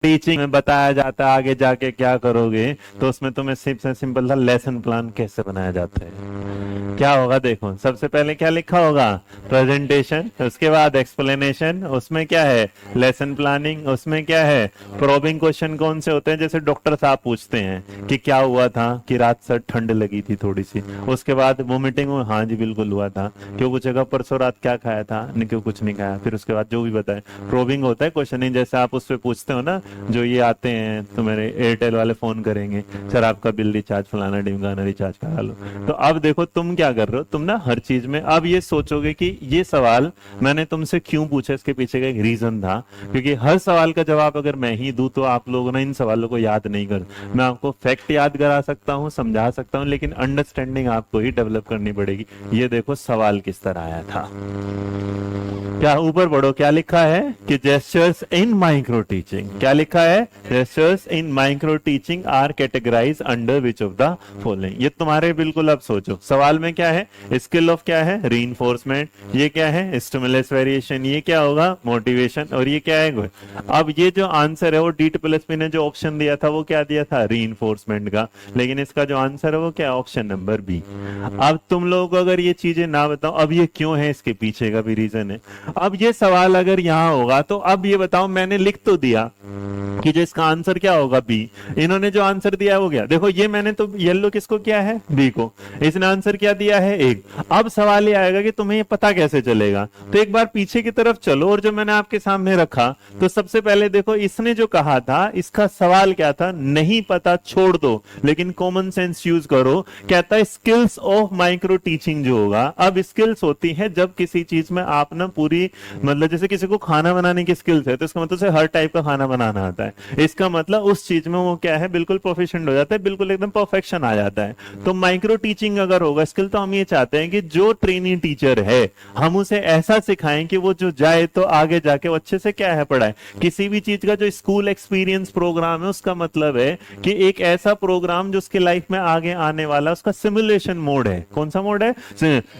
Teaching में बताया जाता है आगे जाके क्या करोगे, तो उसमें तुम्हें सिंपल सा लेसन प्लान कैसे बनाया जाता है, क्या होगा देखो। सबसे पहले क्या लिखा होगा, प्रेजेंटेशन, उसके बाद एक्सप्लेनेशन, उसमें क्या है लेसन प्लानिंग, उसमें क्या है प्रोबिंग क्वेश्चन कौन से होते हैं, जैसे डॉक्टर साहब पूछते हैं कि क्या हुआ था, कि रात से ठंड लगी थी थोड़ी सी, उसके बाद वोमिटिंग हुई, हाँ जी बिल्कुल हुआ था, क्यों पूछेगा परसों रात क्या खाया था, नहीं क्यों कुछ नहीं खाया, फिर उसके बाद जो भी बताए। प्रोबिंग होता है क्वेश्चनिंग, जैसे आप उस पे पूछते हो ना, जो ये आते हैं तो मेरे एयरटेल वाले फोन करेंगे, सर आपका बिल रिचार्ज फलाना ढिमकाना रिचार्ज करा लो। तो अब देखो तुम क्या कर रहे हो, तुम ना हर चीज में अब ये सोचोगे कि ये सवाल मैंने तुमसे क्यों पूछा, इसके पीछे का एक रीजन था, क्योंकि हर सवाल का जवाब अगर मैं ही दूं तो आप लोग ना इन सवालों को याद नहीं कर, मैं आपको फैक्ट याद करा सकता हूं, समझा सकता हूं, लेकिन अंडरस्टैंडिंग आपको ही डेवलप करनी पड़ेगी। ये देखो सवाल किस तरह आया था, क्या ऊपर बढ़ो, क्या लिखा है कि जेस्चर्स इन माइक्रो टीचिंग, क्या लिखा है, gestures in micro teaching are categorise under which of the following. ये तुम्हारे बिल्कुल अब सोचो, सवाल में क्या है, स्किल ऑफ क्या है, रीइंफोर्समेंट, ये क्या है स्टिमुलस वेरिएशन, ये क्या होगा मोटिवेशन, और ये क्या है। अब ये जो आंसर है वो DPP ने जो ऑप्शन दिया था वो क्या दिया था, रीइंफोर्समेंट का, लेकिन इसका जो आंसर है वो क्या, ऑप्शन नंबर बी। अब तुम लोग को अगर ये चीजें ना बताओ, अब ये क्यों है, इसके पीछे का भी रीजन है। अब ये सवाल अगर यहां होगा तो अब ये बताओ, मैंने लिख तो दिया कि जो इसका आंसर क्या होगा बी, इन्होंने जो आंसर दिया है वो क्या, देखो ये मैंने तो येलो किसको किया है, बी को, इसने आंसर क्या दिया है एक। अब सवाल ये आएगा कि तुम्हें ये पता कैसे चलेगा, तो एक बार पीछे की तरफ चलो और जो मैंने आपके सामने रखा, तो सबसे पहले देखो इसने जो कहा था, इसका सवाल क्या था, नहीं पता छोड़ दो लेकिन कॉमन सेंस यूज करो, कहता है स्किल्स ऑफ माइक्रो टीचिंग जो होगा। अब स्किल्स होती है जब किसी चीज में आप ना पूरी, मतलब जैसे किसी को खाना बनाने की स्किल्स है तो इसका मतलब से हर टाइप का खाना बनाना आता है, इसका मतलब उस चीज में वो क्या है बिल्कुल प्रोफिशिएंट हो जाता है, बिल्कुल एकदम परफेक्शन आ जाता है। तो माइक्रो टीचिंग अगर होगा स्किल, तो हम ये चाहते हैं कि जो ट्रेनिंग टीचर है हम उसे ऐसा सिखाएं कि वो जो जाए तो आगे जाके वो अच्छे से क्या है पढ़ाए। किसी भी चीज का जो स्कूल एक्सपीरियंस प्रोग्राम है उसका मतलब है कि एक ऐसा प्रोग्राम जो उसके लाइफ में आगे आने वाला, उसका सिमुलेशन मोड है। कौन सा मोड है,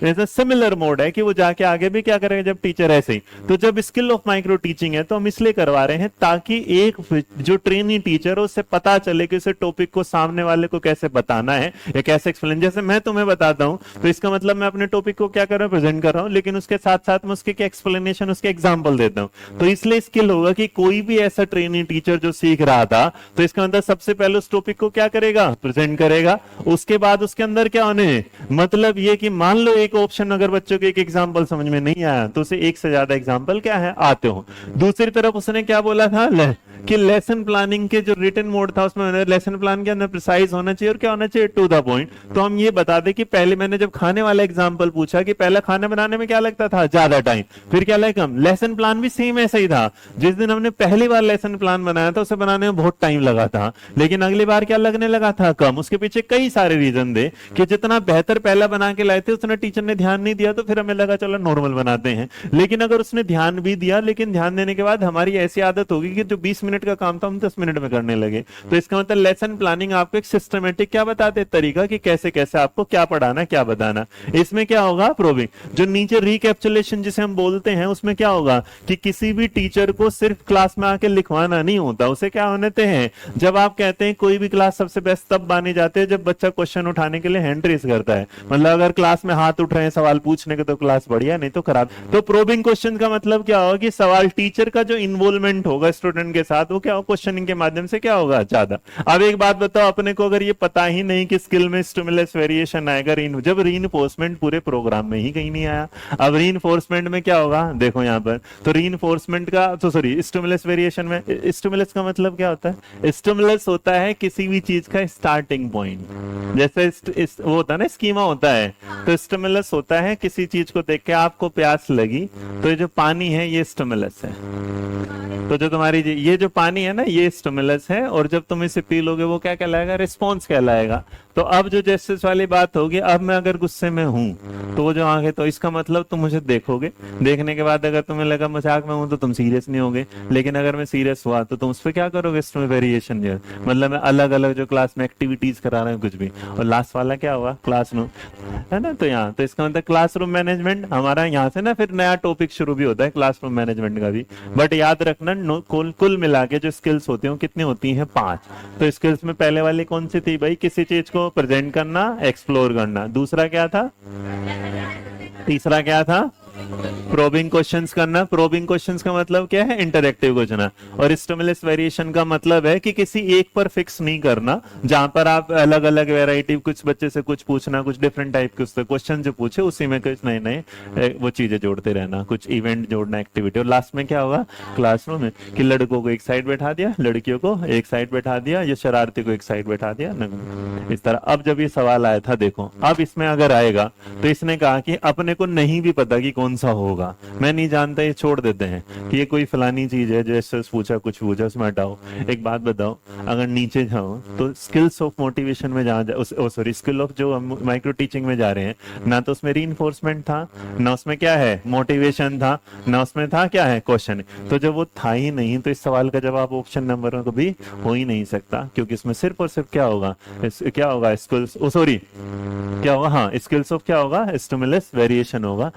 ऐसा सिमिलर मोड है कि वो जाके आगे भी क्या करेगा जब टीचर ऐसे ही। तो जब स्किल ऑफ माइक्रो टीचिंग है तो हम इसलिए करवा रहे हैं ताकि एक जो ट्रेनी टीचर है उससे पता चले कि उसे टॉपिक को सामने वाले को कैसे बताना है या कैसे एक्सप्लेन। जैसे मैं तुम्हें बताता हूं तो इसका मतलब मैं अपने टॉपिक को क्या कर रहा हूं, प्रेजेंट कर रहा हूं, लेकिन उसके साथ साथ मैं उसके क्या एक्सप्लेनेशन, उसके एग्जांपल देता हूं। तो इसलिए स्किल होगा कि कोई भी ऐसा ट्रेनी टीचर जो सीख रहा था तो इसका मतलब सबसे पहले उस टॉपिक को क्या करेगा, प्रेजेंट करेगा, उसके बाद उसके अंदर क्या होने, मतलब ये कि मान लो एक ऑप्शन अगर बच्चों को एक एग्जांपल समझ में नहीं आया तो उसे एक से ज्यादा एग्जांपल क्या है आते हो। दूसरी तरफ उसने क्या बोला था कि लेसन प्लानिंग के जो रिटन मोड था उसमें लेसन प्लान के अंदर प्रिसाइज होना चाहिए और क्या होना चाहिए, टू द पॉइंट। तो हम ये बता दें कि पहले मैंने जब खाने वाला एग्जांपल पूछा कि पहले खाना बनाने में क्या लगता था, ज्यादा टाइम, फिर क्या लगा कम। लेसन प्लान भी सेम ऐसा ही था, जिस दिन हमने पहली बार लेसन प्लान बनाया था उसे बनाने में बहुत टाइम लगा था, लेकिन अगली बार क्या लगने लगा था, कम। उसके पीछे कई सारे रीजन थे कि जितना बेहतर पहला बना के लाए थे उतना टीचर ने ध्यान नहीं दिया, तो फिर हमें लगा चलो नॉर्मल बनाते हैं। लेकिन अगर उसने ध्यान भी दिया, लेकिन ध्यान देने के बाद हमारी ऐसी आदत होगी कि जो 20 मिनट का काम था हम 10 मिनट में करने लगे। तो इसका मतलब लेसन प्लानिंग आपको एक सिस्टमेटिक क्या बताते तरीका कि कैसे कैसे आपको क्या पढ़ाना क्या बताना। इसमें क्या होगा, प्रोबिंग। जो नीचे रिकैप्चुलेशन जिसे हम बोलते हैं उसमें क्या होगा कि किसी भी टीचर को सिर्फ क्लास में आके लिखवाना नहीं होता, उसे क्या होते हैं, जब आप कहते हैं कोई भी क्लास सबसे बेस्ट तब मानी जाती है जब बच्चा क्वेश्चन उठाने के लिए हैंड रेस करता है। मतलब अगर क्लास में हाथ उठ रहे हैं सवाल पूछने के तो क्लास बढ़िया, नहीं तो खराब। तो प्रोबिंग क्वेश्चन का मतलब क्या होगा कि सवाल टीचर का जो इन्वॉल्वमेंट होगा स्टूडेंट के साथ वो क्या होगा, क्वेश्चनिंग के माध्यम से क्या होगा, ज्यादा। अब एक बात बताओ, अपने को अगर ये पता ही नहीं कि स्किल में स्टिमुलस वेरिएशन आएगा, जब रीइंफोर्समेंट पूरे प्रोग्राम में ही कहीं नहीं आया। अब रीइंफोर्समेंट में क्या होगा, देखो यहाँ पर, तो रीइंफोर्समेंट का तो सॉरी स्टिमुलस वेरिएशन में, स्टिमुलस का मतलब क्या होता है, स्टिमुलस होता है किसी भी चीज का स्टार्टिंग पॉइंट। जैसे वो होता है ना, स्कीमा होता है, तो स्टिमुलस होता है किसी चीज को देख के आपको प्यास लगी तो ये जो पानी है ये स्टिमुलस है। तो जो तुम्हारी ये जो पानी है ना ये स्टिमुलस है, और जब तुम इसे पी लोगे वो क्या कहलाएगा, रिस्पॉन्स कहलाएगा। तो अब जो जस्टिस वाली बात होगी, अब मैं अगर गुस्से में हूं तो वो जो आंखें, तो इसका मतलब तुम मुझे देखोगे, देखने के बाद अगर तुम्हें लगा मजाक में हूं तो तुम सीरियस नहीं होगे, लेकिन अगर मैं सीरियस हुआ तो तुम उस पर क्या करोगे, इसमें वेरिएशन जो मतलब मैं अलग अलग जो क्लास में एक्टिविटीज करा रहे हैं कुछ भी। और लास्ट वाला क्या हुआ, क्लासरूम, है ना। तो यहाँ तो इसका मतलब क्लासरूम मैनेजमेंट हमारा, यहाँ से ना फिर नया टॉपिक शुरू भी होता है क्लासरूम मैनेजमेंट का भी। बट याद रखना कुल मिला के जो स्किल्स होती हैं कितनी होती हैं 5। तो स्किल्स में पहले वाली कौन सी थी भाई, किसी चीज को प्रेजेंट करना, एक्सप्लोर करना। दूसरा क्या था, तीसरा क्या था, प्रोबिंग क्वेश्चंस करना। प्रोबिंग क्वेश्चंस का मतलब क्या है, इंटरैक्टिव क्वेश्चन। और स्टिमुलस वेरिएशन का मतलब है कि किसी एक पर फिक्स नहीं करना, जहां पर आप अलग अलग वैरायटी, कुछ बच्चे से कुछ पूछना, कुछ डिफरेंट टाइप के उससे क्वेश्चन जो पूछे उसी में कुछ नए नए वो चीजें जोड़ते रहना, कुछ इवेंट जोड़ना, एक्टिविटी। और लास्ट में क्या होगा क्लासरूम में कि लड़कों को एक साइड बैठा दिया, लड़कियों को एक साइड बैठा दिया, या शरारती को एक साइड बैठा दिया, इस तरह। अब जब ये सवाल आया था देखो, अब इसमें अगर आएगा तो इसने कहा कि अपने को नहीं भी पता कि कौन सा होगा, मैं नहीं जानता, ये छोड़ देते हैं कि ये कोई फलानी चीज है, जैसे पूछा कुछ पूछा उसमें हटाओ। एक बात बताओ, अगर नीचे जाओ तो स्किल्स ऑफ मोटिवेशन में सॉरी स्किल ऑफ जो माइक्रो टीचिंग में जा रहे हैं ना, तो उसमें रीइंफोर्समेंट था ना, उसमें क्या है मोटिवेशन था ना, उसमें था क्या है क्वेश्चन। तो जब वो था ही नहीं तो इस सवाल का जवाब ऑप्शन नंबर में कभी हो ही नहीं सकता, क्योंकि इसमें सिर्फ और सिर्फ क्या होगा, स्किल्स, सॉरी क्या होगा, हाँ स्किल्स ऑफ क्या होगा, स्टिमुलस वेरिएशन होगा।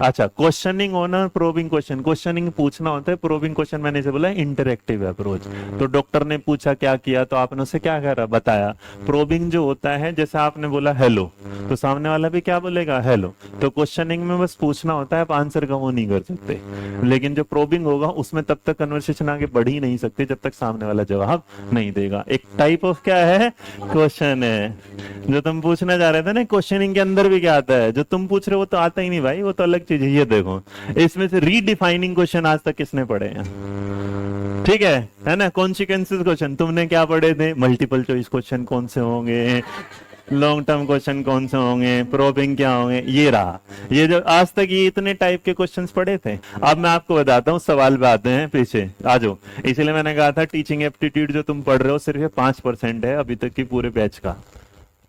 अच्छा, क्वेश्चनिंग होना, प्रोबिंग क्वेश्चन, क्वेश्चनिंग पूछना होता है, प्रोबिंग क्वेश्चन मैंने से बोला इंटरैक्टिव अप्रोच। तो डॉक्टर ने पूछा क्या किया तो आपने उसे क्या करा बताया। प्रोबिंग जो होता है, जैसे आपने बोला हेलो तो सामने वाला भी क्या बोलेगा, हेलो। तो क्वेश्चनिंग में बस पूछना होता है, आप आंसर का वो नहीं कर सकते। लेकिन जो प्रोबिंग होगा उसमें तब तक कन्वर्सेशन आगे बढ़ ही नहीं सकती जब तक सामने वाला जवाब नहीं देगा। एक टाइप ऑफ क्या है, क्वेश्चन है। जो तुम पूछना चाह रहे थे ना, क्वेश्चनिंग के अंदर भी क्या आता है, जो तुम पूछ रहे हो वो तो आता ही नहीं भाई, वो तो अलग चीज है। ये देखो, इसमें से रीडिफाइनिंग क्वेश्चन आज तक किसने पढ़े हैं, ठीक है ना। कॉन्सिक्वेंसेस क्वेश्चन तुमने क्या पढ़े थे, मल्टीपल चॉइस क्वेश्चन कौन से होंगे, लॉन्ग टर्म क्वेश्चन कौन से होंगे, प्रोबिंग क्या होंगे, ये रहा। ये जो आज तक ये इतने टाइप के क्वेश्चंस पढ़े थे। अब मैं आपको बताता हूँ, सवाल पे आते हैं, पीछे आ जाओ। इसलिए मैंने कहा था टीचिंग एप्टीट्यूड जो तुम पढ़ रहे हो सिर्फ 5% है अभी तक की पूरे बैच का।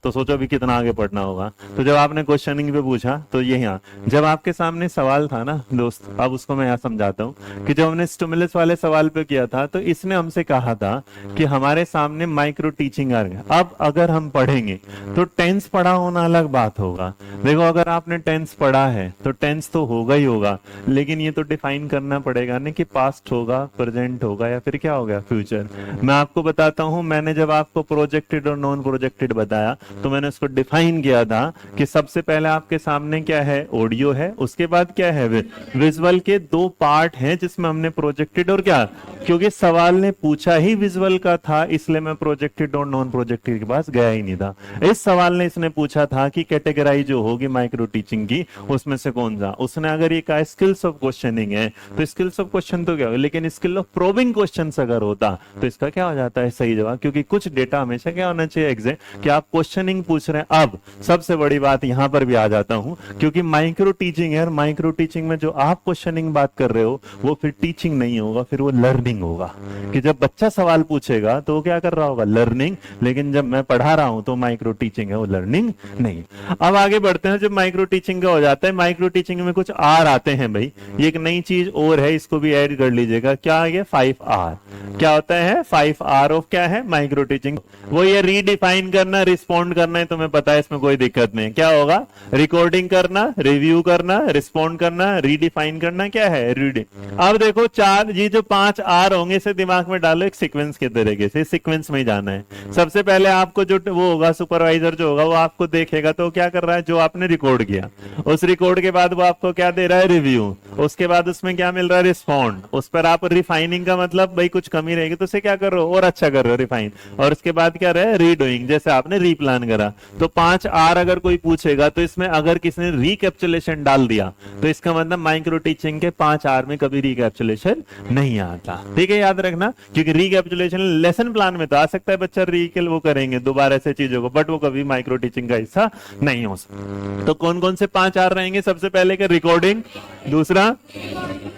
तो सोचो अभी कितना आगे पढ़ना होगा। तो जब आपने क्वेश्चनिंग पे पूछा तो ये यहाँ जब आपके सामने सवाल था ना दोस्त, अब उसको मैं यहाँ समझाता हूँ कि जब हमने स्टिमुलस वाले सवाल पे किया था तो इसने हमसे कहा था कि हमारे सामने माइक्रो टीचिंग आ गया। अब अगर हम पढ़ेंगे तो टेंस पढ़ा होना अलग बात होगा। देखो, अगर आपने टेंस पढ़ा है तो टेंस तो होगा ही होगा, लेकिन ये तो डिफाइन करना पड़ेगा ना कि पास्ट होगा, प्रेजेंट होगा, या फिर क्या होगा, फ्यूचर। मैं आपको बताता हूँ, मैंने जब आपको प्रोजेक्टेड और नॉन प्रोजेक्टेड बताया तो मैंने उसको डिफाइन किया था कि सबसे पहले आपके सामने क्या है, ऑडियो है, उसके बाद क्या है, विजुअल के 2 पार्ट हैं जिसमें हमने प्रोजेक्टेड और क्या, क्योंकि सवाल ने पूछा ही विजुअल का था इसलिए मैं प्रोजेक्टेड और नॉन प्रोजेक्टेड के पास गया ही नहीं था। इस सवाल ने इसने पूछा था कि कैटेगराइज जो होगी माइक्रो टीचिंग की उसमें से कौन सा। उसने अगर ये कहा स्किल्स ऑफ क्वेश्चनिंग है तो स्किल्स ऑफ क्वेश्चन तो क्या होगा, लेकिन स्किल ऑफ प्रोबिंग क्वेश्चन अगर होता तो इसका क्या हो जाता है सही जवाब। क्योंकि कुछ डेटा हमेशा क्या होना चाहिए एग्जैक्ट कि आप क्वेश्चनिंग पूछ रहे हैं। अब सबसे बड़ी बात यहां पर भी आ जाता हूं, क्योंकि माइक्रो टीचिंग है और माइक्रो टीचिंग में जो आप क्वेश्चनिंग बात कर रहे हो वो फिर टीचिंग नहीं होगा, फिर वो लर्निंग होगा। कि जब बच्चा सवाल पूछेगा तो वो क्या कर रहा होगा, लर्निंग। लेकिन जब मैं पढ़ा रहा हूं तो माइक्रो टीचिंग है, वो लर्निंग नहीं। अब आगे बढ़ते हैं, जब माइक्रो टीचिंग का हो जाता है, माइक्रो टीचिंग में कुछ आर आते हैं भाई। ये एक नई चीज और है, इसको भी ऐड कर लीजिएगा। क्या आ गया, 5R। क्या होता है 5R ऑफ क्या है, माइक्रो टीचिंग। वो ये रीडिफाइन करना, रिस्पॉन्ड करना है, तुम्हें पता है इसमें कोई दिक्कत नहीं। क्या होगा, रिकॉर्डिंग करना, रिव्यू करना, रिस्पॉन्ड करना, रीडिफाइन करना, क्या है रीडिंग। अब देखो चार, ये जो 5R होंगे इसे दिमाग में डालो एक सीक्वेंस के तरीके से, सीक्वेंस में ही जाना है। सबसे पहले आपको जो वो होगा सुपरवाइजर जो होगा वो आपको देखेगा तो क्या कर रहा है, जो आपने रिकॉर्ड किया उस रिकॉर्ड के बाद वो आपको क्या दे रहा है, रिव्यू। उसके बाद उसमें क्या मिल रहा है, रिस्पॉन्ड। उस पर आप रिफाइनिंग का मतलब भाई कुछ कमी रहेगी तो उसे क्या कर रहे हो और अच्छा कर रहे हो, रिफाइन। और उसके बाद क्या रहे, रीडूइंग, जैसे आपने रीप्लान करा। तो 5R अगर कोई पूछेगा तो इसमें अगर किसी ने रिकैप्चुलेशन डाल दिया तो इसका मतलब माइक्रो टीचिंग के 5R में कभी रिकैप्चुलेशन नहीं आता। ठीक है, याद रखना, क्योंकि रिकैप्चुलेशन लेसन प्लान में तो आ सकता है, बच्चा रिकल वो करेंगे दोबारा ऐसे चीजों को, बट वो कभी माइक्रो टीचिंग का हिस्सा नहीं हो सकता। तो कौन कौन से 5R रहेंगे, सबसे पहले के रिकॉर्डिंग, दूसरा,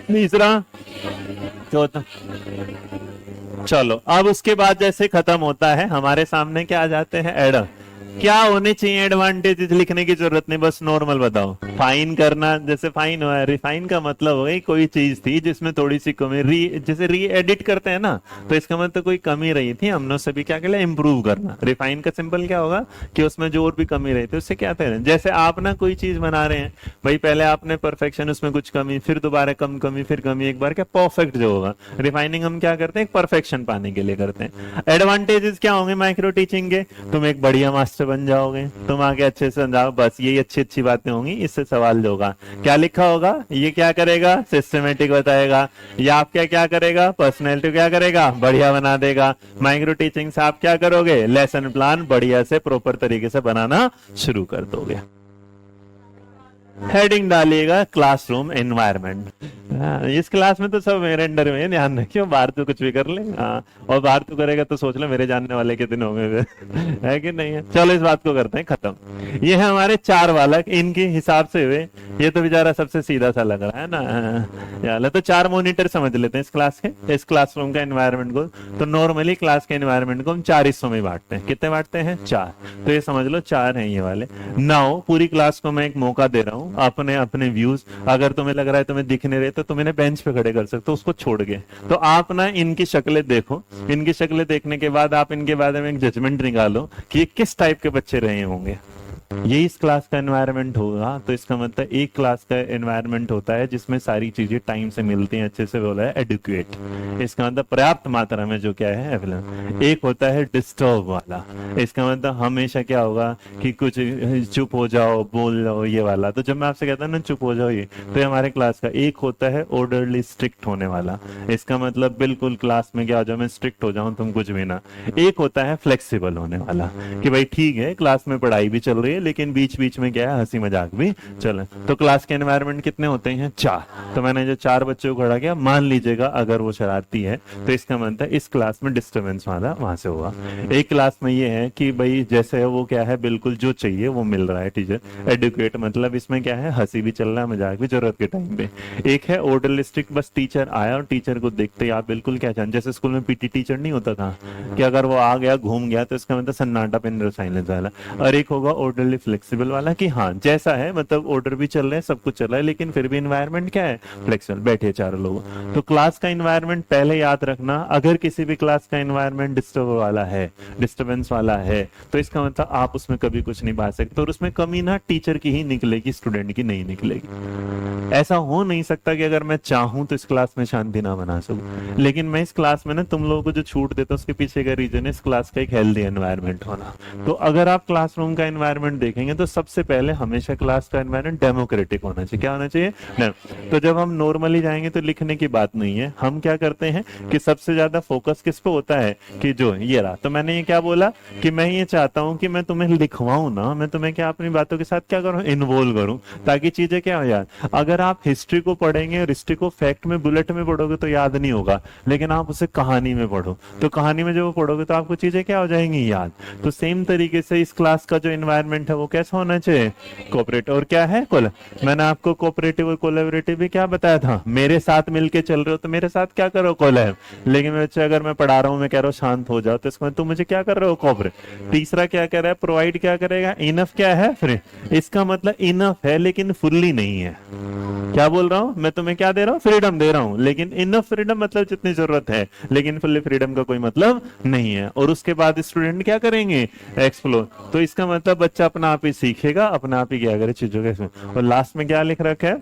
तीसरा, चौथा। चलो अब उसके बाद जैसे खत्म होता है हमारे सामने क्या आ जाते हैं, एडर। क्या होने चाहिए एडवांटेजेस, लिखने की जरूरत नहीं, बस नॉर्मल बताओ। फाइन करना, जैसे फाइन हुआ है, रिफाइन का मतलब हो गई कोई चीज थी जिसमें थोड़ी सी कमी, जैसे री एडिट करते हैं ना, तो इसका मतलब कोई कमी रही थी, हमने उससे भी क्या किया, इंप्रूव करना। रिफाइन का सिंपल क्या होगा कि उसमें जो और भी कमी रही थी उससे क्या थे, जैसे आप ना कोई चीज बना रहे हैं भाई, पहले आपने परफेक्शन, उसमें कुछ कमी, फिर दोबारा कम कमी, फिर कमी, एक बार क्या परफेक्ट जो होगा। रिफाइनिंग हम क्या करते हैं, परफेक्शन पाने के लिए करते हैं। एडवांटेजेस क्या होंगे माइक्रो टीचिंग के, तुम एक बढ़िया मास्टर बन जाओगे, तुम आगे अच्छे से समझाओ, बस यही अच्छी अच्छी बातें होंगी। इससे सवाल जो होगा क्या लिखा होगा, ये क्या करेगा, सिस्टमेटिक बताएगा, या आप क्या क्या करेगा, पर्सनैलिटी क्या करेगा, बढ़िया बना देगा। माइक्रो टीचिंग से आप क्या करोगे, लेसन प्लान बढ़िया से प्रॉपर तरीके से बनाना शुरू कर दोगे। हेडिंग डालिएगा क्लासरूम एनवायरनमेंट। इस क्लास में तो सब मेरे अंडर में, ध्यान रखियो, बाहर तो कुछ भी कर ले। और बाहर तो करेगा तो सोच ले मेरे जानने वाले कितने होंगे है कि नहीं है। चलो इस बात को करते हैं खत्म। ये है हमारे 4 बालक, इनके हिसाब से हुए। ये तो बेचारा सबसे सीधा सा लग रहा है ना। यार तो 4 मॉनिटर समझ लेते हैं इस क्लास के, इस क्लासरूम का एनवायरनमेंट को। तो नॉर्मली क्लास के एनवायरनमेंट को हम 4 हिस्सों में बांटते हैं। कितने बांटते हैं, 4। तो ये समझ लो 4 हैं ये वाले। नाउ पूरी क्लास को मैं एक मौका दे रहा हूँ, अपने अपने व्यूज, अगर तुम्हें लग रहा है तुम्हें दिख नहीं रहे तो तुम इन्हें बेंच पे खड़े कर सकते हो उसको छोड़ के। तो आप ना इनकी शक्लें देखो, इनकी शक्लें देखने के बाद आप इनके बारे में एक जजमेंट निकालो कि ये किस टाइप के बच्चे रहे होंगे। ये इस क्लास का एनवायरनमेंट होगा। तो इसका मतलब एक क्लास का एनवायरनमेंट होता है जिसमें सारी चीजें टाइम से मिलती हैं, अच्छे से बोला है एडुकेट। इसका मतलब पर्याप्त मात्रा में जो क्या है अवेलेबल। एक होता है डिस्टर्ब वाला, इसका मतलब हमेशा क्या होगा कि कुछ चुप हो जाओ, बोल जाओ, ये वाला। तो जब मैं आपसे कहता हूँ ना चुप हो जाओ, ये तो हमारे क्लास का। एक होता है ऑर्डरली स्ट्रिक्ट होने वाला, इसका मतलब बिल्कुल क्लास में क्या हो जाओ, मैं स्ट्रिक्ट हो जाऊं, तुम कुछ भी ना। एक होता है फ्लेक्सिबल होने वाला कि भाई ठीक है क्लास में पढ़ाई भी चल रही है लेकिन बीच बीच में क्या है, हंसी मजाक भी चले। तो क्लास के एनवायरनमेंट कितने होते हैं, 4। तो मैंने जो 4 बच्चों को खड़ा किया, मान लीजिएगा अगर वो शरारती है तो इसका मतलब है इस क्लास में डिस्टर्बेंस वाला वहां से होगा। एक क्लास में ये है कि भाई जैसे वो क्या है, बिल्कुल जो चाहिए वो मिल रहा है टीचर। एडुकेट मतलब इसमें क्या है, हंसी भी चल रहा है, मजाक भी जरूरत के टाइम पे। एक है ऑर्डरलिस्टिक, बस टीचर आया और टीचर को देखते ही आप बिल्कुल क्या चाहें, जैसे स्कूल में पीटी टीचर नहीं होता था कि अगर वो आ गया घूम गया तो इसका मतलब सन्नाटा, पिन साइलेंस वाला। और एक होगा ऑर्डरली फ्लेक्सिबल वाला कि हाँ जैसा है, मतलब ऑर्डर भी चल रहा है, सब कुछ चल रहा है, लेकिन फिर भी एनवायरनमेंट क्या है, फ्लेक्सिबल, बैठे 4 लोग। तो क्लास का एनवायरनमेंट पहले याद रखना, अगर किसी भी क्लास का एनवायरनमेंट डिस्टर्ब वाला है, डिस्टर्बेंस वाला है, तो इसका मतलब आप उसमें कभी कुछ नहीं पा सकते और उसमें कमी ना टीचर की ही निकलेगी, स्टूडेंट की नहीं निकलेगी। ऐसा हो नहीं सकता कि अगर मैं चाहूं तो इस क्लास में शांति ना बना सकूं। लेकिन मैं इस क्लास में ना तुम लोगों को जो छूट देता हूं उसके पीछे का रीजन है इस क्लास का एक हेल्दी एनवायरनमेंट होना। तो अगर आप क्लासरूम का एनवायरनमेंट देखेंगे तो सबसे पहले हमेशा क्लास का एनवायरनमेंट डेमोक्रेटिक होना चाहिए। क्या होना चाहिए, तो जब हम नॉर्मली जाएंगे तो लिखने की बात नहीं है, हम क्या करते हैं कि सबसे ज्यादा फोकस किस पे होता है कि जो ये रहा। तो मैंने ये क्या बोला कि मैं ये चाहता हूं कि मैं तुम्हें लिखवाऊं ना, मैं तुम्हें क्या अपनी बातों के साथ क्या करूं, इन्वॉल्व करूं, ताकि चीजें क्या हो यार। अगर आप हिस्ट्री को पढ़ेंगे और हिस्ट्री को फैक्ट में बुलेट में पढ़ोगे तो याद नहीं होगा, लेकिन आप उसे कहानी में पढ़ो तो कहानी में जब पढ़ोगे तो आपको चीजें क्या हो जाएंगी याद। तो सेम तरीके से इस क्लास का जो एनवायरनमेंट है वो कैसा होना चाहिए, कोऑपरेटिव। और क्या है मैंने आपको कोऑपरेटिव और कोलैबोरेटिव भी क्या बताया था, मेरे साथ मिलके चल रहे हो तो मेरे साथ क्या करो, कोलैब। लेकिन बच्चे अगर मैं पढ़ा रहा हूं, मैं कह रहा हूं शांत हो जाओ, तो इसको तुम मुझे क्या कर रहे हो, कोऑपरेट। तीसरा क्या कर रहा है, प्रोवाइड क्या करेगा, इनफ क्या है, फ्री। इसका मतलब इनफ है लेकिन फुल्ली नहीं है। क्या बोल रहा हूं मैं तुम्हें, क्या दे रहा हूं, फ्रीडम दे रहा हूं, लेकिन इनफ फ्रीडम मतलब जितनी जरूरत है, लेकिन फुल्ली फ्रीडम का कोई मतलब नहीं है। और उसके बाद स्टूडेंट क्या करेंगे, एक्सप्लोर। तो इसका मतलब बच्चा अपना आप ही सीखेगा, अपना आप ही क्या करे चीजों के। और लास्ट में क्या लिख रखा है,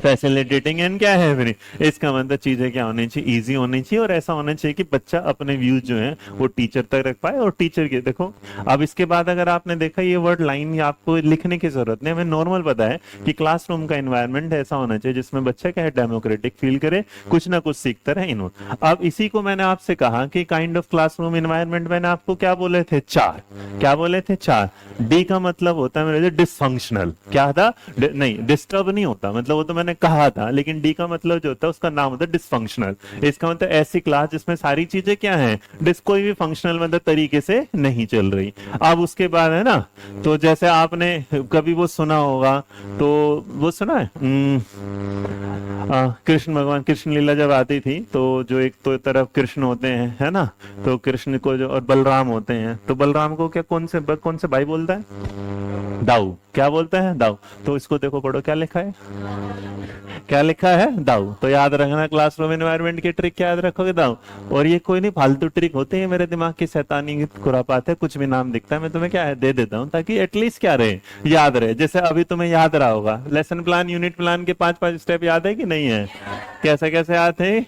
फैसिलिटेटिंग एंड क्या है फ्री। इसका मतलब चीजें क्या होनी चाहिए, इजी होनी चाहिए और ऐसा होना चाहिए कि बच्चा अपने व्यूज जो है वो टीचर तक रख पाए और टीचर के देखो। अब इसके बाद अगर आपने देखा ये वर्ड लाइन आपको लिखने की जरूरत नहीं, हमें नॉर्मल पता है कि क्लासरूम का एनवायरनमेंट ऐसा होना चाहिए जिसमें बच्चा क्या है, डेमोक्रेटिक फील करे, कुछ ना कुछ सीखता रहे। अब इसी को मैंने आपसे कहा कि काइंड ऑफ क्लासरूम एनवायरनमेंट मैंने आपको क्या बोले थे, 4। क्या बोले थे, 4। डी का मतलब होता है मेरे डिसफंक्शनल। क्या था, नहीं डिस्टर्ब नहीं होता, मतलब वो तो मैंने कहा था, लेकिन डी का मतलब जो होता है उसका नाम होता है डिसफंक्शनल। इसका मतलब ऐसी क्लास जिसमें सारी चीजें क्या है, कोई भी फंक्शनल मतलब तरीके से नहीं चल रही। अब उसके बाद है ना, तो जैसे आपने कभी वो सुना होगा, तो वो सुना है कृष्ण भगवान, कृष्ण लीला जब आती थी तो जो एक तो तरफ कृष्ण होते हैं, है ना, तो कृष्ण को जो, और बलराम होते हैं, तो बलराम को क्या कौन से भाई बोलता है? दाऊ। क्या बोलता है? दाऊ। तो इसको देखो, पढ़ो क्या लिखा है, क्या लिखा है? दाऊ। तो याद रखना, क्लासरूम एनवायरनमेंट की ट्रिक याद रखोगे, दाऊ। और ये कोई नहीं फालतू ट्रिक होते हैं, मेरे दिमाग की शैतानी खुरापात है, कुछ भी नाम दिखता है मैं तुम्हें क्या है दे देता हूँ, ताकि एटलीस्ट क्या रहे, याद रहे। जैसे अभी तुम्हें याद रहा होगा लेसन प्लान, यूनिट प्लान के 5-5 स्टेप याद है कि नहीं है? कैसे कैसे याद है?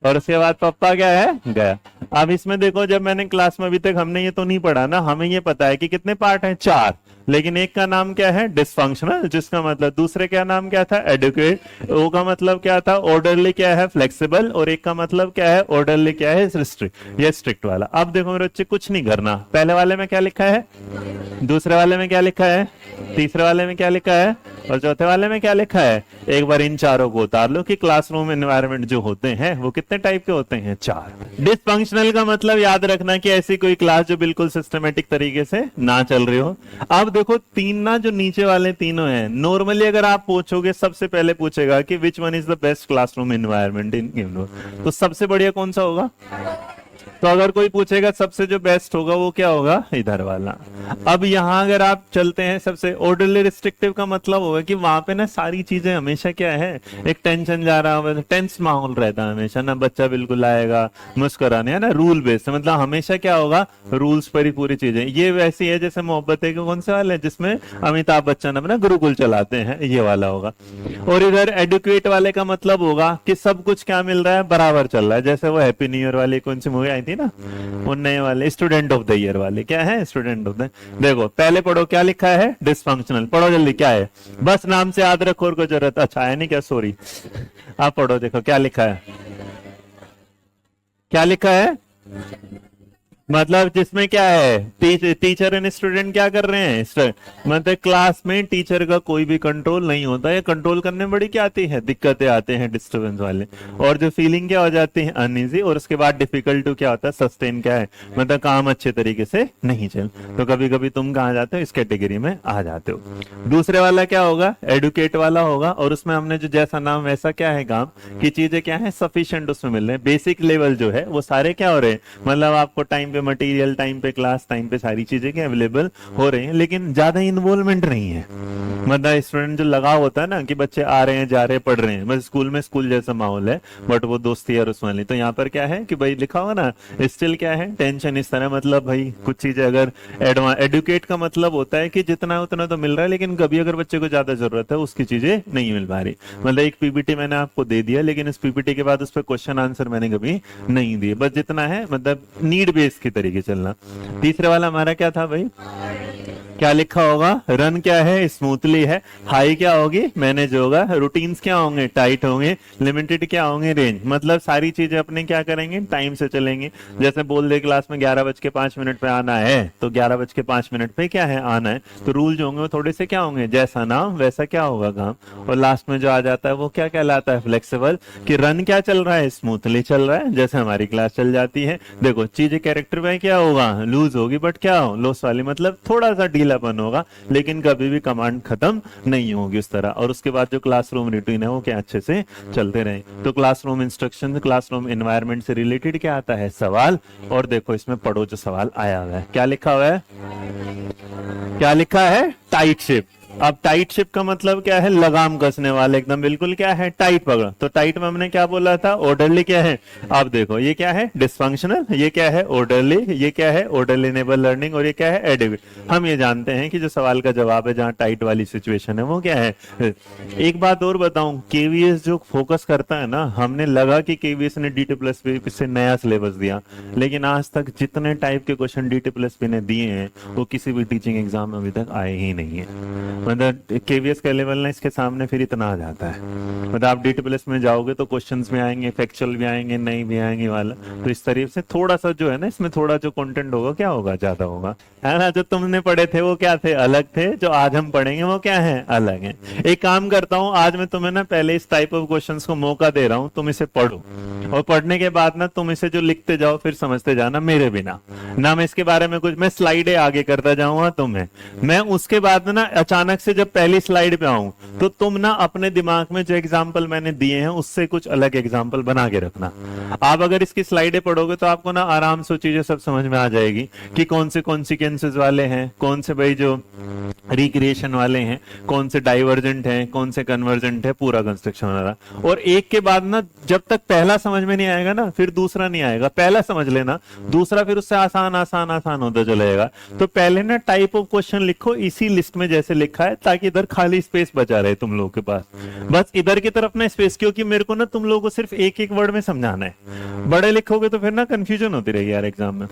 और उसके बाद पप्पा क्या है? गया। अब इसमें देखो, जब मैंने क्लास में अभी तक हमने ये तो नहीं पढ़ा ना, हमें ये पता है कि कितने पार्ट हैं, 4, लेकिन एक का नाम क्या है? डिसफंक्शनल, जिसका मतलब, दूसरे का नाम क्या था? एडुकेट। ओ का मतलब क्या था? ऑर्डरली क्या है? फ्लेक्सिबल। और एक का मतलब क्या है? ऑर्डरली क्या है? स्ट्रिक्ट। ये स्ट्रिक्ट वाला। अब देखो मेरे बच्चे, कुछ नहीं करना, पहले वाले में क्या लिखा है, दूसरे वाले में क्या लिखा है, तीसरे वाले में क्या लिखा है, और चौथे वाले में क्या लिखा है। एक बार इन चारों को उतार लो कि क्लासरूम एनवायरनमेंट जो होते हैं वो कितने टाइप के होते हैं? 4। डिसफंक्शनल का मतलब याद रखना कि ऐसी कोई क्लास जो बिल्कुल सिस्टमेटिक तरीके से ना चल रही हो। अब देखो, 3 ना, जो नीचे वाले तीनों हैं, नॉर्मली अगर आप पूछोगे, सबसे पहले पूछेगा कि which one is the best classroom environment in given, तो सबसे बढ़िया कौन सा होगा? तो अगर कोई पूछेगा सबसे जो बेस्ट होगा वो क्या होगा? इधर वाला। अब यहां अगर आप चलते हैं, सबसे ऑर्डरली रिस्ट्रिक्टिव का मतलब होगा कि वहां पे ना सारी चीजें हमेशा क्या है, एक टेंशन जा रहा है, टेंस माहौल रहता है हमेशा ना, बच्चा बिल्कुल आएगा मुस्कुराने, है ना, रूल बेस्ड, मतलब हमेशा क्या होगा, रूल्स पर ही पूरी चीजें। ये वैसी है जैसे मोहब्बत है, कौन से वाले, जिसमें अमिताभ बच्चन अपना गुरुकुल चलाते हैं, ये वाला होगा। और इधर एडुकेट वाले का मतलब होगा कि सब कुछ क्या मिल रहा है, बराबर चल रहा है। जैसे वो हैप्पी न्यू ईयर वाली कौन सी मूवी आई थी ना, वो नए वाले स्टूडेंट ऑफ द ईयर वाले, क्या है? Student of the. देखो पहले पढ़ो क्या लिखा है, डिसफंक्शनल। पढ़ो जल्दी, क्या है, बस नाम से याद रखो, और कोई जरूरत अच्छा है नहीं क्या, सॉरी। आप पढ़ो, देखो क्या लिखा है, क्या लिखा है, मतलब जिसमें क्या है, टीचर एंड स्टूडेंट क्या कर रहे हैं, मतलब क्लास में टीचर का कोई भी कंट्रोल नहीं होता है। कंट्रोल करने में बड़ी क्या आती है, दिक्कतें आते हैं, डिस्टर्बेंस वाले, और जो फीलिंग क्या हो जाती है, अनइजी, और उसके बाद डिफिकल्ट टू क्या होता है, सस्टेन, क्या है, मतलब काम अच्छे तरीके से नहीं चल। तो कभी कभी तुम कहाँ जाते हो, इस कैटेगरी में आ जाते हो। दूसरे वाला क्या होगा, एडुकेट वाला होगा, और उसमें हमने जो जैसा नाम वैसा क्या है काम की चीजें क्या है, सफिशिएंट उसमें मिल रहे हैं, बेसिक लेवल जो है वो सारे क्या हो रहे हैं, मतलब आपको टाइम पे मटेरियल, टाइम पे क्लास, टाइम पे सारी चीजें क्या अवेलेबल हो रही हैं, लेकिन ज्यादा इन्वॉल्वमेंट नहीं है। मतलब स्टूडेंट जो लगाव होता है ना, कि बच्चे आ रहे हैं, जा रहे हैं, पढ़ रहे हैं, बस स्कूल में स्कूल जैसा माहौल है, बट वो दोस्ती और उस वाली। तो यहाँ पर क्या है कि भाई लिखा होगा ना, स्टिल क्या है, टेंशन इस तरह, मतलब भाई कुछ चीजें अगर एडुकेट का मतलब होता है कि जितना उतना तो मिल रहा है, लेकिन कभी अगर बच्चे को ज्यादा जरूरत है उसकी चीजें नहीं मिल पा रही। मतलब एक पीपीटी मैंने आपको दे दिया, लेकिन इस पीपीटी के बाद उस पर क्वेश्चन आंसर मैंने कभी नहीं दिए, बस जितना है, मतलब नीड बेस की तरीके चलना। तीसरे वाला हमारा क्या था भाई, क्या लिखा होगा, रन क्या है, स्मूथली है, हाई क्या होगी, मैनेज होगा, रूटीन्स क्या होंगे, टाइट होंगे, लिमिटेड क्या होंगे, रेंज, मतलब सारी चीजें अपने क्या करेंगे, टाइम से चलेंगे। जैसे बोल दे क्लास में 11:05 पे आना है, तो 11:05 पे क्या है, आना है, तो रूल जो होंगे वो थोड़े से क्या होंगे, जैसा नाम वैसा क्या होगा काम। और लास्ट में जो आ जाता है वो क्या कहलाता है, फ्लेक्सिबल, कि रन क्या चल रहा है, स्मूथली चल रहा है, जैसे हमारी क्लास चल जाती है। देखो चीजें कैरेक्टर में क्या होगा, लूज होगी, बट क्या हो, लॉस वाली, मतलब थोड़ा सा ढीलापन होगा, लेकिन कभी भी कमांड खत्म नहीं होगी उस तरह। और उसके बाद जो क्लासरूम रूटीन है वो क्या अच्छे से चलते रहे। तो क्लासरूम इंस्ट्रक्शन, क्लासरूम एनवायरनमेंट से रिलेटेड क्या आता है, सवाल। और देखो इसमें पढ़ो जो सवाल आया हुआ है, क्या लिखा हुआ है, क्या लिखा है, टाइट शिप। अब टाइट शिप का मतलब क्या है, लगाम कसने वाले, एकदम बिल्कुल क्या है, टाइट पकड़। तो टाइट में हमने क्या बोला था, ऑर्डरली क्या है। अब देखो ये क्या है, डिसफंक्शनल, ये क्या है, ऑर्डरली, ये क्या है, ऑर्डरली इनेबल लर्निंग, और ये क्या है, एडिक्वेट। हम ये जानते हैं कि जो सवाल का जवाब है जहां टाइट वाली सिचुएशन है वो क्या है। एक बात और बताऊं, केवीएस जो फोकस करता है ना, हमने लगा कि केवीएस ने DT+P से नया सिलेबस दिया, लेकिन आज तक जितने टाइप के क्वेश्चन DT+P ने दिए हैं वो किसी भी टीचिंग एग्जाम में अभी तक आए ही नहीं है। मतलब केवीएस का लेवल ना इसके सामने फिर इतना आ जाता है। मतलब आप DT+ में जाओगे तो क्वेश्चंस भी आएंगे, फैक्चुअल भी आएंगे, नहीं भी आएंगे वाला। तो इस तरीके से थोड़ा सा जो है ना, इसमें थोड़ा जो कंटेंट होगा क्या होगा, ज्यादा होगा, है ना। जो तुमने पढ़े थे वो क्या थे, अलग थे, जो आज हम पढ़ेंगे वो क्या है, अलग है। एक काम करता हूँ, आज मैं तुम्हें ना पहले इस टाइप ऑफ क्वेश्चंस को मौका दे रहा हूँ, तुम इसे पढ़ो, और पढ़ने के बाद ना तुम इसे जो लिखते जाओ फिर समझते जाना मेरे बिना ना। मैं इसके बारे में कुछ, मैं स्लाइडें आगे करता जाऊंगा तुम्हें, मैं उसके बाद ना अचानक अचानक से जब पहली स्लाइड पे आऊं तो तुम ना अपने दिमाग में जो एग्जाम्पल मैंने दिए हैं उससे कुछ अलग एग्जाम्पल बना के रखना। आप अगर इसकी स्लाइडें पढ़ोगे तो आपको ना आराम से चीजें सब समझ में आ जाएगी कि कौन से कॉन्सिक्वेंसेज वाले हैं, कौन से भाई जो रिक्रिएशन वाले हैं, कौन से डाइवर्जेंट हैं, कौन से कन्वर्जेंट है, पूरा कंस्ट्रक्शन वाला। और एक के बाद ना जब तक पहला समझ में नहीं आएगा ना फिर दूसरा नहीं आएगा। पहला समझ लेना, दूसरा फिर उससे आसान आसान आसान होता चलेगा। तो पहले ना टाइप ऑफ क्वेश्चन लिखो इसी लिस्ट में जैसे लिखा है, ताकि इधर खाली स्पेस बचा रहे तुम लोगों के पास। बस इधर की तरफ ना स्पेस, क्योंकि मेरे को ना तुम लोगों को सिर्फ एक एक वर्ड में समझाना है। बड़े लिखोगे तो फिर ना कंफ्यूजन होती रहेगी यार एग्जाम में।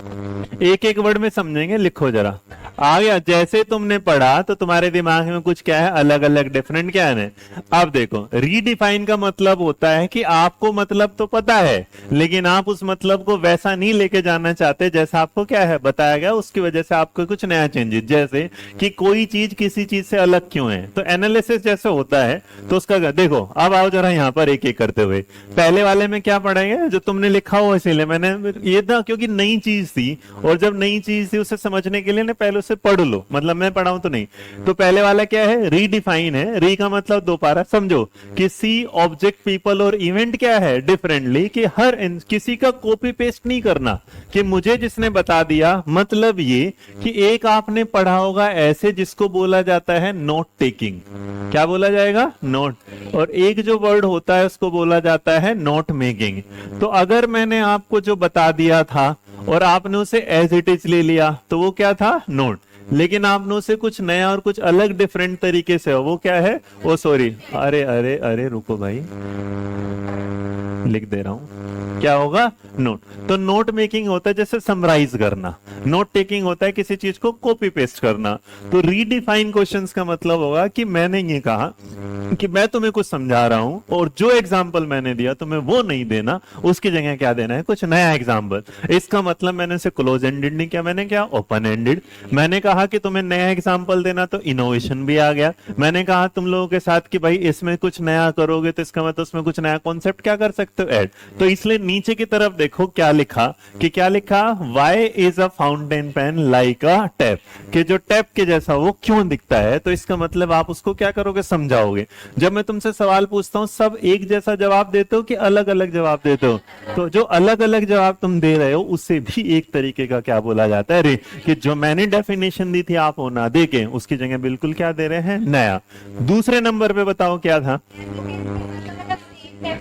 एक एक वर्ड में समझेंगे, लिखो जरा। आ गया? जैसे तुमने पढ़ा तो तुम्हारे दिमाग में कुछ क्या है, अलग अलग डिफरेंट क्या है। अब देखो, रीडिफाइन का मतलब होता है कि आपको मतलब तो पता है लेकिन आप उस मतलब को वैसा नहीं लेके जाना चाहते जैसा आपको क्या है बताया गया, उसकी वजह से आपको कुछ नया चेंजेस, जैसे कि कोई चीज किसी चीज से अलग क्यों है। तो एनालिसिस जैसे होता है तो उसका देखो। अब आओ जरा यहाँ पर एक एक करते हुए। पहले वाले में क्या पढ़ेंगे, जो तुमने लिखा हो, इसीलिए मैंने ये था क्योंकि नई चीज थी, और जब नई चीज थी उसे समझने के लिए ना पहले उसे पढ़ लो। मतलब मैं पढ़ाऊं तो नहीं। तो पहले वाला क्या है, रीडिफाइन है। री का मतलब दोबारा समझो कि सी ऑब्जेक्ट पीपल और इवेंट क्या है डिफरेंटली, कि हर किसी का कॉपी पेस्ट नहीं करना कि मुझे जिसने बता दिया। मतलब ये कि एक आपने पढ़ा होगा ऐसे जिसको बोला जाता है नोट टेकिंग। क्या बोला जाएगा? नोट। और एक जो वर्ड होता है उसको बोला जाता है नोट मेकिंग। तो अगर मैंने आपको जो बता दिया था और आपने उसे एज इट इज ले लिया तो वो क्या था? नोट। लेकिन आपने उसे कुछ नया और कुछ अलग डिफरेंट तरीके से, वो क्या है? वो सॉरी, अरे अरे अरे रुको भाई, लिख दे रहा हूं। क्या होगा? नोट। तो नोट मेकिंग होता है जैसे समराइज करना, नोट टेकिंग होता है किसी चीज को कॉपी पेस्ट करना। तो रीडिफाइन क्वेश्चंस का मतलब होगा कि मैंने ये कहा कि मैं तुम्हें कुछ समझा रहा हूं और जो एग्जाम्पल मैंने दिया तुम्हें वो नहीं देना, उसकी जगह क्या देना है? कुछ नया एग्जाम्पल। इसका मतलब मैंने इसे क्लोज एंडेड नहीं किया, मैंने क्या ओपन एंडेड। मैंने कहा कि तुम्हें नया एग्जाम्पल देना तो इनोवेशन भी आ गया। मैंने कहा तुम लोगों के साथ कि भाई इसमें कुछ नया करोगे तो इसका मतलब उसमें कुछ नया कॉन्सेप्ट क्या कर सकते हो? ऐड। तो इसलिए नीचे की तरफ देखो क्या लिखा, कि क्या लिखा? Why is a fountain pen like a tap, कि जो टैप के जैसा वो क्यों दिखता है। तो इसका मतलब आप उसको क्या करोगे? समझाओगे। जब मैं तुमसे सवाल पूछता हूं सब एक जैसा जवाब देते हो कि अलग अलग जवाब देते हो? तो जो अलग अलग जवाब तुम दे रहे हो उससे भी एक तरीके का क्या बोला जाता है? कि जो मैंने डेफिनेशन दी थी आप वो ना दे के उसकी जगह बिल्कुल क्या दे रहे हैं? नया। दूसरे नंबर पे बताओ क्या था?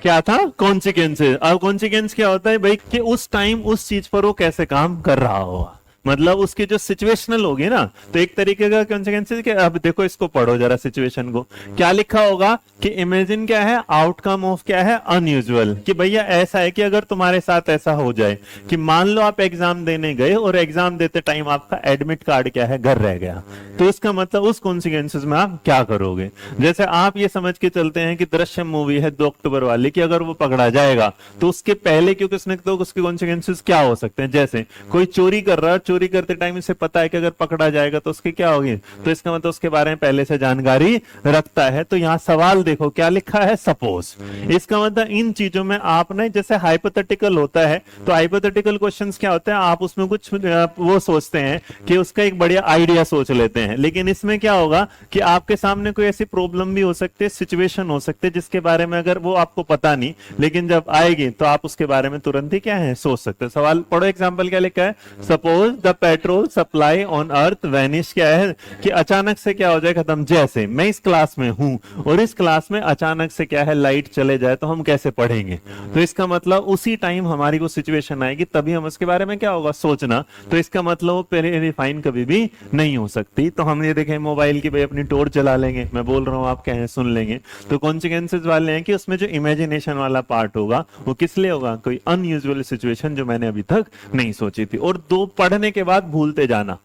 क्या था? कॉन्सिक्वेंसेस। अब कॉन्सिक्वेंस क्या होता है भाई, कि उस टाइम उस चीज पर वो कैसे काम कर रहा होगा, मतलब उसकी जो सिचुएशनल होगी ना। तो एक तरीके का कॉन्सिक्वेंसेस के, अब देखो इसको पढ़ो जरा सिचुएशन को। क्या लिखा होगा कि इमेजिन क्या है? आउटकम ऑफ क्या है? अनयूजुअल। कि भैया ऐसा है कि अगर तुम्हारे साथ ऐसा हो जाए कि मान लो आप एग्जाम देने गए और एग्जाम देते टाइम आपका एडमिट कार्ड क्या है? घर रह गया। तो इसका मतलब उस कॉन्सिक्वेंसेस में आप क्या करोगे? जैसे आप ये समझ के चलते हैं कि दृश्यम मूवी है 2 अक्टूबर वाली, कि अगर वो पकड़ा जाएगा तो उसके पहले क्योंकि उसने तो उसके कॉन्सिक्वेंसेस क्या हो सकते हैं। जैसे कोई चोरी कर रहा है, चोरी करते टाइम इसे पता है कि अगर पकड़ा जाएगा तो उसकी क्या होगी, तो इसका मतलब उसके बारे में पहले से जानकारी रखता है। तो यहाँ सवाल देखो क्या लिखा है? सपोज। इसका मतलब इन चीजों में आप ना, जैसे हाइपोथेटिकल होता है तो हाइपोथेटिकल क्वेश्चंस क्या होते हैं, आप उसमें कुछ वो सोचते हैं कि उसका एक बढ़िया आइडिया सोच लेते हैं। लेकिन इसमें क्या होगा कि आपके सामने कोई ऐसी प्रॉब्लम भी हो सकती है, सिचुएशन हो सकती है जिसके बारे में अगर वो आपको पता नहीं, लेकिन जब आएगी तो आप उसके बारे में तुरंत ही क्या है? सोच सकते हैं। सवाल पढ़ो, एग्जाम्पल क्या लिखा है? Suppose the petrol supply on earth vanish. क्या है कि अचानक से क्या हो जाए? खत्म। जैसे मैं इस क्लास में हूं और इस क्लास में अचानक से क्या है? लाइट चले जाए तो हम कैसे पढ़ेंगे? तो इसका मतलब उसी टाइम हमारी वो सिचुएशन आएगी तभी हम उसके बारे में क्या होगा? सोचना। तो इसका मतलब वो वेरीफाइन कभी भी नहीं हो सकती। तो हम ये देखें मोबाइल की भाई अपनी टॉर्च जला लेंगे, मैं बोल रहा हूं आप कहें सुन लेंगे। तो कॉन्सिक्वेंसेस वाले हैं कि उसमें जो इमेजिनेशन वाला पार्ट होगा वो किस लिए होगा? कोई अनयूजुअल सिचुएशन जो मैंने अभी तक नहीं सोची थी। और 2 पढ़ने के बाद भूलते जाना,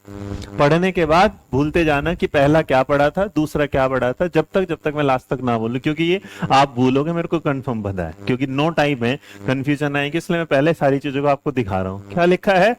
पढ़ने के बाद भूलते जाना कि पहला क्या पढ़ा था, दूसरा क्या पढ़ा था, जब तक मैं लास्ट तक ना बोलूं, क्योंकि ये आप भूलोगे मेरे को कंफर्म पता है, क्योंकि नो टाइम है, कंफ्यूजन आएगी, इसलिए मैं पहले सारी चीजों को आपको दिखा रहा हूं। क्या लिखा है?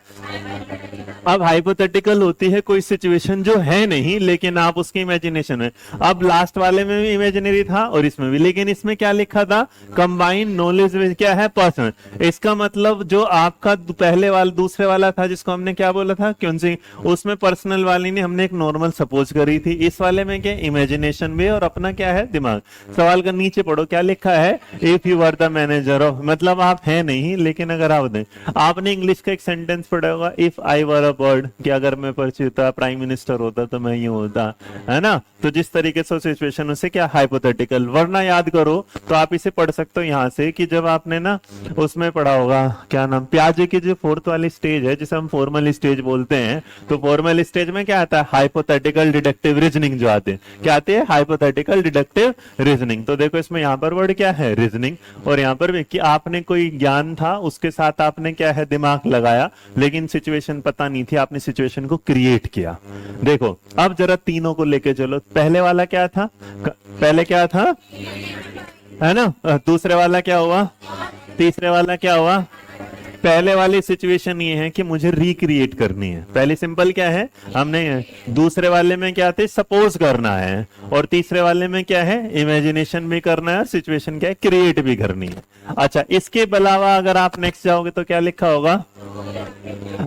अब हाइपोथेटिकल होती है कोई सिचुएशन जो है नहीं लेकिन आप उसकी इमेजिनेशन में। अब लास्ट वाले में भी इमेजिनरी था और इसमें भी, लेकिन इसमें क्या लिखा था? कंबाइन नॉलेज विद क्या है? पर्सन। इसका मतलब जो आपका पहले वाला दूसरे वाला था जिसको हमने क्या बोला था कौन सी, उसमें पर्सनल वाली नहीं, हमने एक नॉर्मल सपोज करी थी। इस वाले में क्या इमेजिनेशन भी और अपना क्या है दिमाग। सवाल का नीचे पढ़ो क्या लिखा है, if you were the manager of, मतलब आप है नहीं लेकिन अगर आप दें, आपने इंग्लिश का एक सेंटेंस पढ़ा होगा, if I were a bird, कि अगर मैं पक्षी होता, प्राइम मिनिस्टर होता तो मैं यूं होता, है ना। तो जिस तरीके से सिचुएशन उसे क्या हाइपोथेटिकल, वरना याद करो तो आप इसे पढ़ सकते हो यहाँ से कि जब आपने ना उसमें पढ़ा होगा क्या नाम, पियाजे की जो फोर्थ वाली स्टेज है जिसे हम फॉर्मल स्टेज बोलते हैं, तो फॉर्मल स्टेज में क्या आता है, हाइपोथेटिकल डिडक्टिव रीजनिंग जो आते हैं, क्या आते हैं, हाइपोथेटिकल डिडक्टिव रीजनिंग। तो देखो इसमें यहाँ पर वर्ड क्या है, रीजनिंग, और यहाँ पर भी कि आपने कोई ज्ञान था उसके साथ आपने क्या है दिमाग लगाया, लेकिन सिचुएशन पता नहीं थी, आपने सिचुएशन को क्रिएट किया। देखो अब जरा तीनों को लेके चलो, पहले वाला क्या था, पहले क्या था, है ना, दूसरे वाला क्या हुआ, तीसरे वाला क्या हुआ। पहले वाली सिचुएशन ये है कि मुझे रिक्रिएट करनी है, पहले सिंपल क्या है हमने, दूसरे वाले में क्या थे, सपोज करना है, और तीसरे वाले में क्या है, इमेजिनेशन भी करना है, सिचुएशन क्या है, क्रिएट भी करनी है। अच्छा इसके अलावा अगर आप नेक्स्ट जाओगे तो क्या लिखा होगा,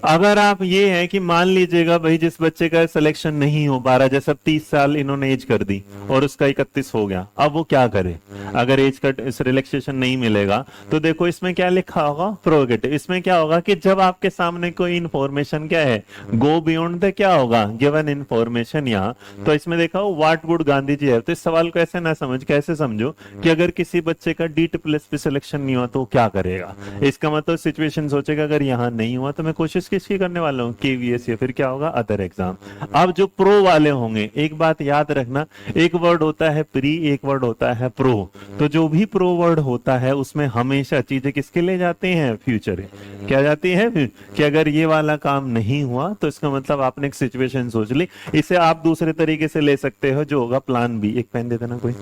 अगर आप ये है कि मान लीजिएगा भाई जिस बच्चे का सिलेक्शन नहीं हो पा रहा, जैसे 30 साल इन्होंने एज कर दी और उसका 31 हो गया, अब वो क्या करे, अगर एज का रिलैक्सेशन नहीं मिलेगा, तो देखो इसमें क्या लिखा होगा, प्रोगेटिव। इसमें क्या होगा कि जब आपके सामने कोई इंफॉर्मेशन क्या है, गो बियॉन्ड द क्या होगा, गिवन इंफॉर्मेशन, यहाँ तो इसमें देखा हो व्हाट वुड गांधी जी है। तो इस सवाल को ऐसे ना समझ, कैसे समझो कि अगर किसी बच्चे का D++ पे सिलेक्शन नहीं हुआ तो क्या करेगा, इसका मतलब सिचुएशन सोचेगा अगर यहाँ नहीं हुआ तो मैं कोशिश किसकी करने वाला हूँ, KVS या फिर क्या होगा अदर एग्जाम। अब जो प्रो वाले होंगे, एक बात याद रखना, एक वर्ड होता है प्री, एक वर्ड होता है प्रो, तो जो भी प्रो वर्ड होता है उसमें हमेशा चीजें किसके ले जाते हैं, फ्यूचर क्या जाती है, कि अगर ये वाला काम नहीं हुआ तो इसका मतलब आपने एक सिचुएशन सोच ली। इसे आप दूसरे तरीके से ले सकते हो जो होगा प्लान बी। एक पेन दे देना कोई,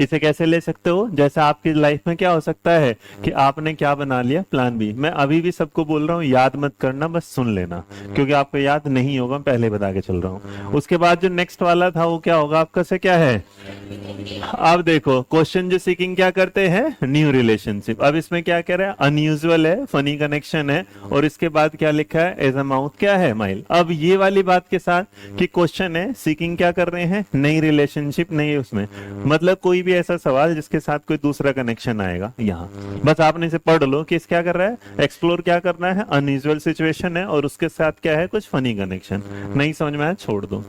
इसे कैसे ले सकते हो, जैसे आपकी लाइफ में क्या हो सकता है कि आपने क्या बना लिया, प्लान बी। मैं अभी भी सबको बोल रहा हूँ याद मत करना, बस सुन लेना, क्योंकि आपको याद नहीं होगा, पहले बता के चल रहा हूँ। उसके बाद जो नेक्स्ट वाला था वो क्या होगा आपका, से क्या है, अब देखो क्वेश्चन जो सीकिंग क्या करते हैं, न्यू रिलेशनशिप। अब इसमें क्या कह रहा है, अनयूजुअल है, फनी कनेक्शन है, और इसके बाद क्या लिखा है, एज अ माउथ क्या है, माइल। अब ये वाली बात के साथ कि क्वेश्चन है सीकिंग क्या कर रहे हैं, नई रिलेशनशिप, नहीं उसमें मतलब कोई भी ऐसा सवाल जिसके साथ कोई दूसरा कनेक्शन आएगा, यहाँ बस आपने इसे पढ़ लो कि इस क्या कर रहा है, एक्सप्लोर क्या करना है, अनयूजुअल सिचुएशन है और उसके साथ क्या है, कुछ फनी कनेक्शन। नहीं समझ में आया छोड़ दो।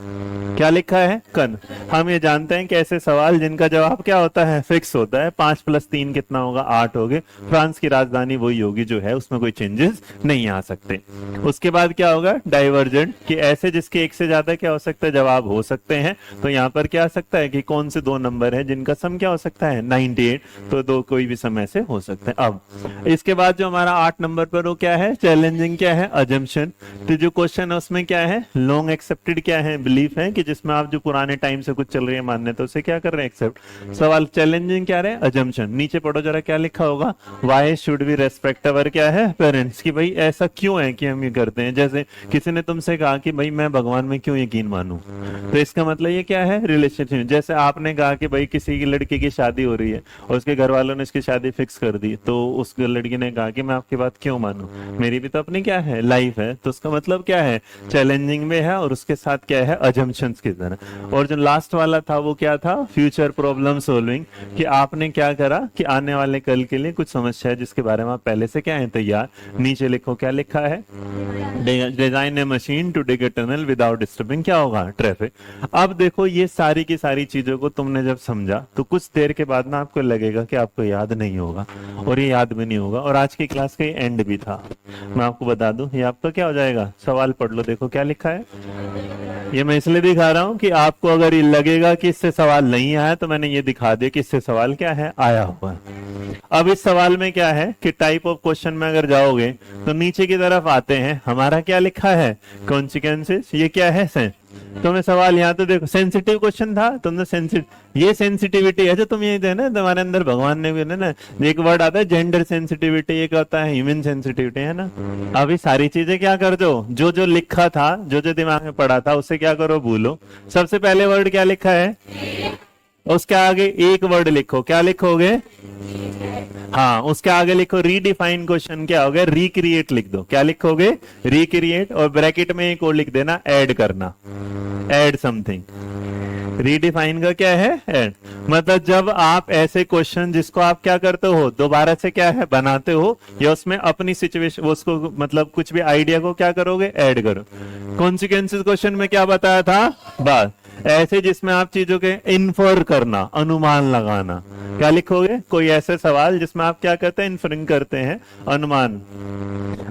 क्या लिखा है, कन। हम ये जानते हैं कि ऐसे सवाल जिनका जवाब क्या होता है, फिक्स होता है, 5+3 कितना होगा, 8 हो गए। फ्रांस की राजधानी वही होगी जो है, उसमें कोई चेंजेस नहीं आ सकते। उसके बाद क्या होगा, डाइवर्जेंट, कि ऐसे जिसके एक से ज्यादा क्या हो सकता है, जवाब हो सकते हैं। तो यहाँ पर क्या आ सकता है कि कौन से दो नंबर है जिनका सम क्या हो सकता है, 98, तो दो कोई भी समय से हो सकते हैं। अब इसके बाद जो हमारा 8 नंबर पर वो क्या है, चैलेंजिंग क्या है, अजम्पशन। तो जो क्वेश्चन है उसमें क्या है, लॉन्ग एक्सेप्टेड क्या है, बिलीफ है कि जिसमें आप जो पुराने टाइम से कुछ चल रही है मान्यता उसे क्या कर रहे हैं, एक्सेप्ट। सवाल चैलेंजिंग क्या रहे, अजम्पशन। नीचे पढ़ो जरा क्या लिखा होगा, वाई शुड वी रेस्पेक्ट अवर क्या है, पेरेंट्स, की भाई ऐसा क्यों है कि हम ये करते हैं। जैसे किसी ने तुमसे कहा कि भाई मैं भगवान में क्यों यकीन मानूं, तो इसका मतलब ये क्या है, रिलेशनशिप। जैसे आपने कहा कि भाई किसी की लड़की की शादी हो रही है और उसके घर वालों ने इसकी शादी फिक्स कर दी, तो उस लड़की ने कहा कि मैं आपकी बात क्यों मानूं, मेरी भी तो अपनी क्या है, लाइफ है। तो उसका मतलब क्या है, चैलेंजिंग में है और उसके साथ क्या है, अजम्पशंस की तरह। और जो लास्ट वाला था वो क्या था, फ्यूचर प्रॉब्लम सॉल्विंग, कि आपने क्या करा कि आने वाले कल के लिए कुछ समस्या है जिसके बारे में आप पहले से क्या है, तैयार। नीचे लिखो क्या लिखा है, design a machine to dig a tunnel without disturbing क्या होगा, ट्रैफिक। अब देखो ये सारी की सारी चीजों को तुमने जब समझा तो कुछ देर के बाद ना आपको लगेगा कि आपको याद नहीं होगा, और ये याद भी नहीं होगा। और आज की क्लास का एंड भी था, मैं आपको बता दूं, ये आपका क्या हो जाएगा, सवाल पढ़ लो, देखो क्या लिखा है। ये मैं इसलिए दिखा रहा हूं कि आपको अगर ये लगेगा कि इससे सवाल नहीं आया तो मैंने ये दिखा दिया कि इससे सवाल क्या है, आया हुआ है। अब इस सवाल में क्या है कि टाइप ऑफ क्वेश्चन में अगर जाओगे तो नीचे की तरफ आते हैं, हमारा क्या लिखा है, कॉन्सिक्वेंसेस, ये क्या है, सेंस। तो मैं सवाल यहाँ तो देखो सेंसिटिव क्वेश्चन था, तुमने ये सेंसिटिविटी है जो तुम ये देना, तुम्हारे अंदर भगवान ने भी ना एक वर्ड आता है जेंडर सेंसिटिविटी, एक होता है ह्यूमन सेंसिटिविटी, है ना। अभी सारी चीजें क्या कर दो, जो जो लिखा था, जो जो दिमाग में पड़ा था उससे क्या करो, भूलो। सबसे पहले वर्ड क्या लिखा है, उसके आगे एक वर्ड लिखो, क्या लिखोगे, हाँ, उसके आगे लिखो रीडिफाइन क्वेश्चन, क्या हो गया, रिक्रिएट लिख दो। क्या लिखोगे, रिक्रिएट, और ब्रैकेट में एक और लिख देना, ऐड करना, ऐड समथिंग। रीडिफाइन का क्या है, ऐड। मतलब जब आप ऐसे क्वेश्चन जिसको आप क्या करते हो, दोबारा से क्या है बनाते हो, या उसमें अपनी सिचुएशन उसको मतलब कुछ भी आइडिया को क्या करोगे, ऐड करो। कॉन्सिक्वेंसेस क्वेश्चन में क्या बताया था, बस ऐसे जिसमें आप चीजों के इन्फर करना, अनुमान लगाना। क्या लिखोगे, कोई ऐसे सवाल जिसमें आप क्या करते हैं, इन्फरिंग करते हैं, अनुमान,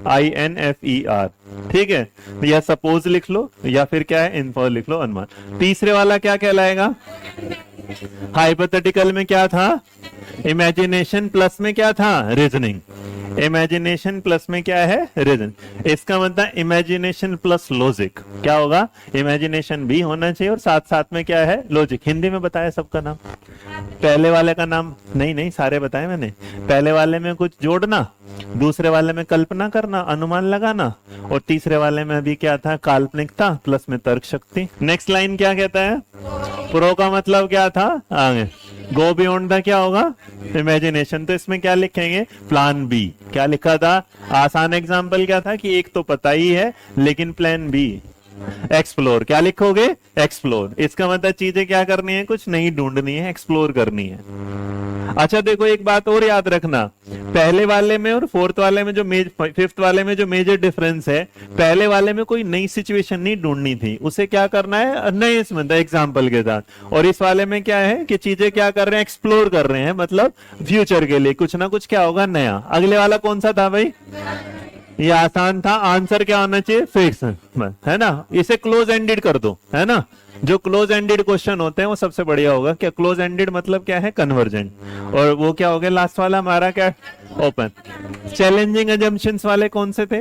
INFER, ठीक है। या सपोज लिख लो, या फिर क्या है, इन्फर लिख लो, अनुमान। तीसरे वाला क्या कहलाएगा, हाइपोथेटिकल में क्या था, इमेजिनेशन प्लस में क्या था, रीजनिंग। इमेजिनेशन प्लस में क्या है, रीजन। इसका मतलब इमेजिनेशन प्लस लॉजिक। क्या होगा, इमेजिनेशन भी होना चाहिए और साथ साथ में क्या है, लॉजिक। हिंदी में बताया सबका नाम, पहले वाले का नाम नहीं सारे बताए मैंने। पहले वाले में कुछ जोड़ना, दूसरे वाले में कल्पना करना, अनुमान लगाना, और तीसरे वाले में भी क्या था, काल्पनिकता प्लस में तर्क शक्ति। नेक्स्ट लाइन क्या कहता है, प्रो का मतलब क्या था, आगे गो बियॉन्ड द क्या होगा, इमेजिनेशन। तो इसमें क्या लिखेंगे, प्लान बी। क्या लिखा था, आसान एग्जांपल क्या था कि एक तो पता ही है, लेकिन प्लान बी एक्सप्लोर। क्या लिखोगे, एक्सप्लोर। इसका मतलब चीजें क्या करनी है, कुछ नहीं ढूंढनी है, एक्सप्लोर करनी है। अच्छा देखो, एक बात और याद रखना, पहले वाले में और फोर्थ वाले में जो फिफ्थ वाले में जो मेजर डिफरेंस है, पहले वाले में कोई नई सिचुएशन नहीं ढूंढनी थी, उसे क्या करना है, नए इसमें एग्जाम्पल के साथ। और इस वाले में क्या है कि चीजें क्या कर रहे हैं, एक्सप्लोर कर रहे हैं, मतलब फ्यूचर के लिए कुछ ना कुछ क्या होगा, नया। अगले वाला कौन सा था भाई, ये आसान था, आंसर क्या होना चाहिए, फिक्स, है ना। इसे क्लोज एंडेड कर दो, है ना। जो क्लोज एंडेड क्वेश्चन होते हैं वो सबसे बढ़िया होगा। क्या क्लोज एंडेड मतलब क्या है, कन्वर्जेंट। और वो क्या हो गया लास्ट वाला हमारा, क्या, ओपन। चैलेंजिंग अजम्पशंस वाले कौन से थे,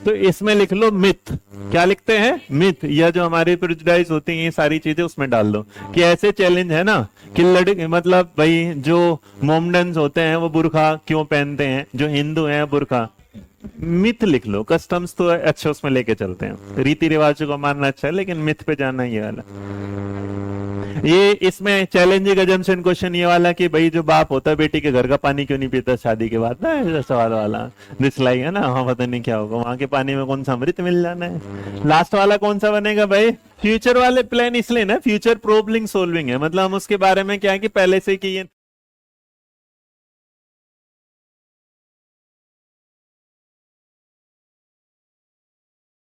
तो इसमें लिख लो मिथ। क्या लिखते हैं, मिथ। या जो हमारे प्रेजुडाइज होती हैं, ये सारी चीजें उसमें डाल दो कि ऐसे चैलेंज है ना कि लड़के, मतलब भाई जो मोमडन्स होते हैं वो बुरखा क्यों पहनते हैं, जो हिंदू हैं बुरखा। मिथ लिख लो, कस्टम्स तो अच्छे उसमें लेके चलते हैं, रीति रिवाजों को मानना अच्छा है, लेकिन मिथ पे जाना ये वाला। ये इसमें चैलेंजिंग अजम्पशन क्वेश्चन ये वाला कि भाई जो बाप होता है बेटी के घर का पानी क्यों नहीं पीता शादी के बाद, ना ऐसा सवाल वाला दिसलाई है ना, हाँ पता नहीं क्या होगा वहां के पानी में, कौन सा अमृत मिल जाना है। लास्ट वाला कौन सा बनेगा भाई, फ्यूचर वाले प्लान, इसलिए ना फ्यूचर प्रॉब्लम सोल्विंग है, मतलब हम उसके बारे में क्या है कि पहले से कि ये